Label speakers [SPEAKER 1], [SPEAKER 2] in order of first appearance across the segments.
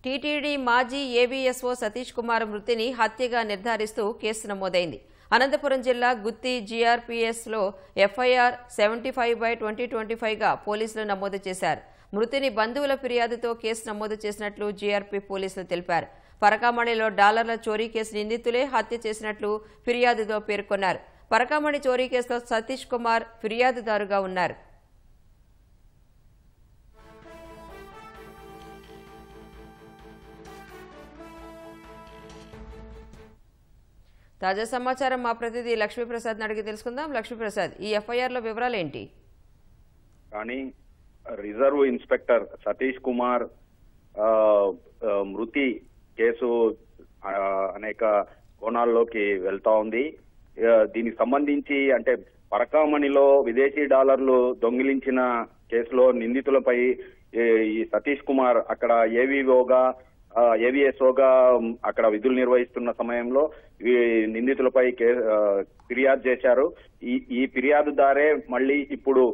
[SPEAKER 1] TTD మాజీ AVSO Satish Kumar మృతిని హత్యగా నిర్ధారిస్తూ case నమోదైంది. అనంతపురం జిల్లా గుత్తి జీఆర్పీఎస్లో ఎఫ్ఐఆర్ 75/2025గా పోలీసులు నమోదు చేశారు. మృతిని బంధువుల ఫిర్యాదుతో కేసు నమోదు చేసినట్లు జీఆర్పీ పోలీసులు తెలిపారు. పరకామణిలో డాలర్ల చోరీ కేసు నిందితులే హత్య చేసినట్లు ఫిర్యాదులో పేర్కొన్నారు. పరకామణి చోరీ కేసులో సతీష్ కుమార్ ఫిర్యాదుదారుగా ఉన్నారు. తాజా సమాచారం మా ప్రతినిధి లక్ష్మీప్రసాద్ అడిగి తెలుసుకుందాం. లక్ష్మీప్రసాద్, ఈ ఎఫ్ఐఆర్ లో వివరాలు ఏంటి?
[SPEAKER 2] కానీ రిజర్వ్ ఇన్స్పెక్టర్ సతీష్ కుమార్ మృతి కేసు అనేక కోణాల్లోకి వెళ్తా ఉంది. దీనికి సంబంధించి అంటే పరకామణిలో విదేశీ డాలర్లు దొంగిలించిన కేసులో నిందితులపై ఈ సతీష్ కుమార్ అక్కడ ఏవీఎస్ఓగా అక్కడ విధులు నిర్వహిస్తున్న సమయంలో నిందితులపై ఫిర్యాదు చేశారు. ఈ ఫిర్యాదుదారే మళ్ళీ ఇప్పుడు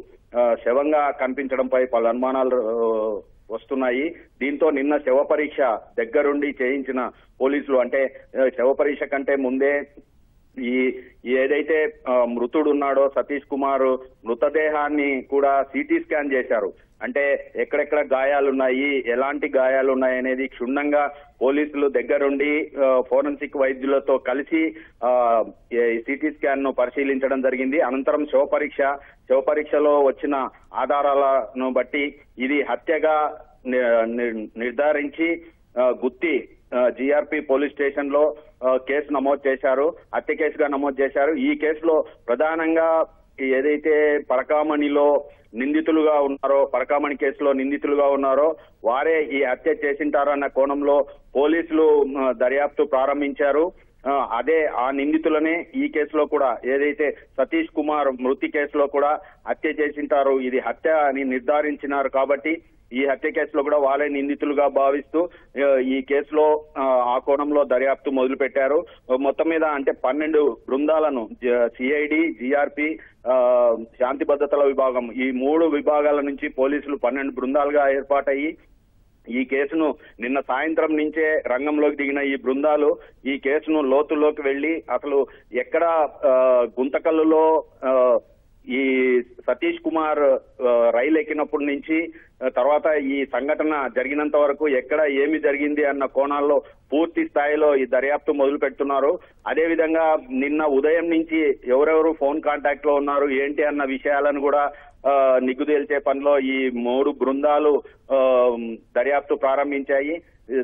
[SPEAKER 2] శవంగా కనిపించడంపై పలు అనుమానాలు వస్తున్నాయి. దీంతో నిన్న శవ పరీక్ష దగ్గరుండి చేయించిన పోలీసులు, అంటే శవ పరీక్ష కంటే ముందే ఏదైతే మృతుడు ఉన్నాడో సతీష్ కుమార్ మృతదేహాన్ని కూడా సిటీ స్కాన్ చేశారు. అంటే ఎక్కడెక్కడ గాయాలున్నాయి, ఎలాంటి గాయాలున్నాయి అనేది క్షుణ్ణంగా పోలీసులు దగ్గరుండి ఫోరెన్సిక్ వైద్యులతో కలిసి సిటీ స్కాన్ ను పరిశీలించడం జరిగింది. అనంతరం శవ పరీక్షలో వచ్చిన ఆధారాలను బట్టి ఇది హత్యగా నిర్ధారించి గుత్తి జీఆర్పీ పోలీస్ స్టేషన్ లో కేసు నమోదు చేశారు. హత్య కేసుగా నమోదు చేశారు. ఈ కేసులో ప్రధానంగా ఏదైతే పరకామణిలో నిందితులుగా ఉన్నారో, పరకామణి కేసులో నిందితులుగా ఉన్నారో వారే ఈ హత్య చేసింటారన్న కోణంలో పోలీసులు దర్యాప్తు ప్రారంభించారు. అదే ఆ నిందితులనే ఈ కేసులో కూడా ఏదైతే సతీష్ కుమార్ మృతి కేసులో కూడా హత్య చేసింటారు, ఇది హత్య అని నిర్ధారించినారు. కాబట్టి ఈ హత్య కేసులో కూడా వాళ్ళే నిందితులుగా భావిస్తూ ఈ కేసులో ఆ కోణంలో దర్యాప్తు మొదలు పెట్టారు. మొత్తం మీద అంటే 12 బృందాలను సిఐడి, జీఆర్పీ, శాంతి భద్రతల విభాగం, ఈ 3 విభాగాల నుంచి పోలీసులు 12 బృందాలుగా ఏర్పాటయ్యి ఈ కేసును నిన్న సాయంత్రం నుంచే రంగంలోకి దిగిన ఈ బృందాలు ఈ కేసును లోతుల్లోకి వెళ్లి అసలు ఎక్కడ గుంతకల్లులో ఈ సతీష్ కుమార్ రైలు ఎక్కినప్పటి నుంచి తర్వాత ఈ సంఘటన జరిగినంత వరకు ఎక్కడ ఏమి జరిగింది అన్న కోణాల్లో పూర్తి స్థాయిలో ఈ దర్యాప్తు మొదలు పెడుతున్నారు. అదేవిధంగా నిన్న ఉదయం నుంచి ఎవరెవరు ఫోన్ కాంటాక్ట్ లో ఉన్నారు ఏంటి అన్న విషయాలను కూడా నిగ్గుదేల్చే పనిలో ఈ 3 బృందాలు దర్యాప్తు ప్రారంభించాయి.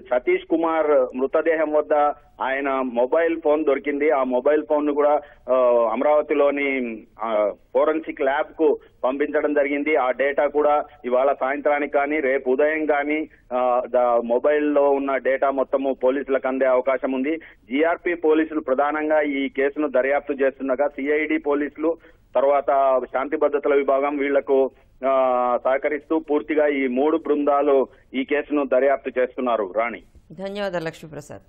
[SPEAKER 2] సతీష్ కుమార్ మృతదేహం వద్ద ఆయన మొబైల్ ఫోన్ దొరికింది. ఆ మొబైల్ ఫోన్ ను కూడా అమరావతిలోని ఫోరెన్సిక్ ల్యాబ్ కు పంపించడం జరిగింది. ఆ డేటా కూడా ఇవాళ సాయంత్రానికి కానీ రేపు ఉదయం కానీ మొబైల్లో ఉన్న డేటా మొత్తము పోలీసులకు అందే అవకాశం ఉంది. జీఆర్పీ పోలీసులు ప్రధానంగా ఈ కేసును దర్యాప్తు చేస్తుండగా సిఐడి పోలీసులు తర్వాత శాంతి భద్రతల విభాగం వీళ్లకు సహకరిస్తూ పూర్తిగా ఈ 3 బృందాలు ఈ కేసును దర్యాప్తు చేస్తున్నారు. రాణి,
[SPEAKER 1] ధన్యవాదాలు లక్ష్మీప్రసాద్.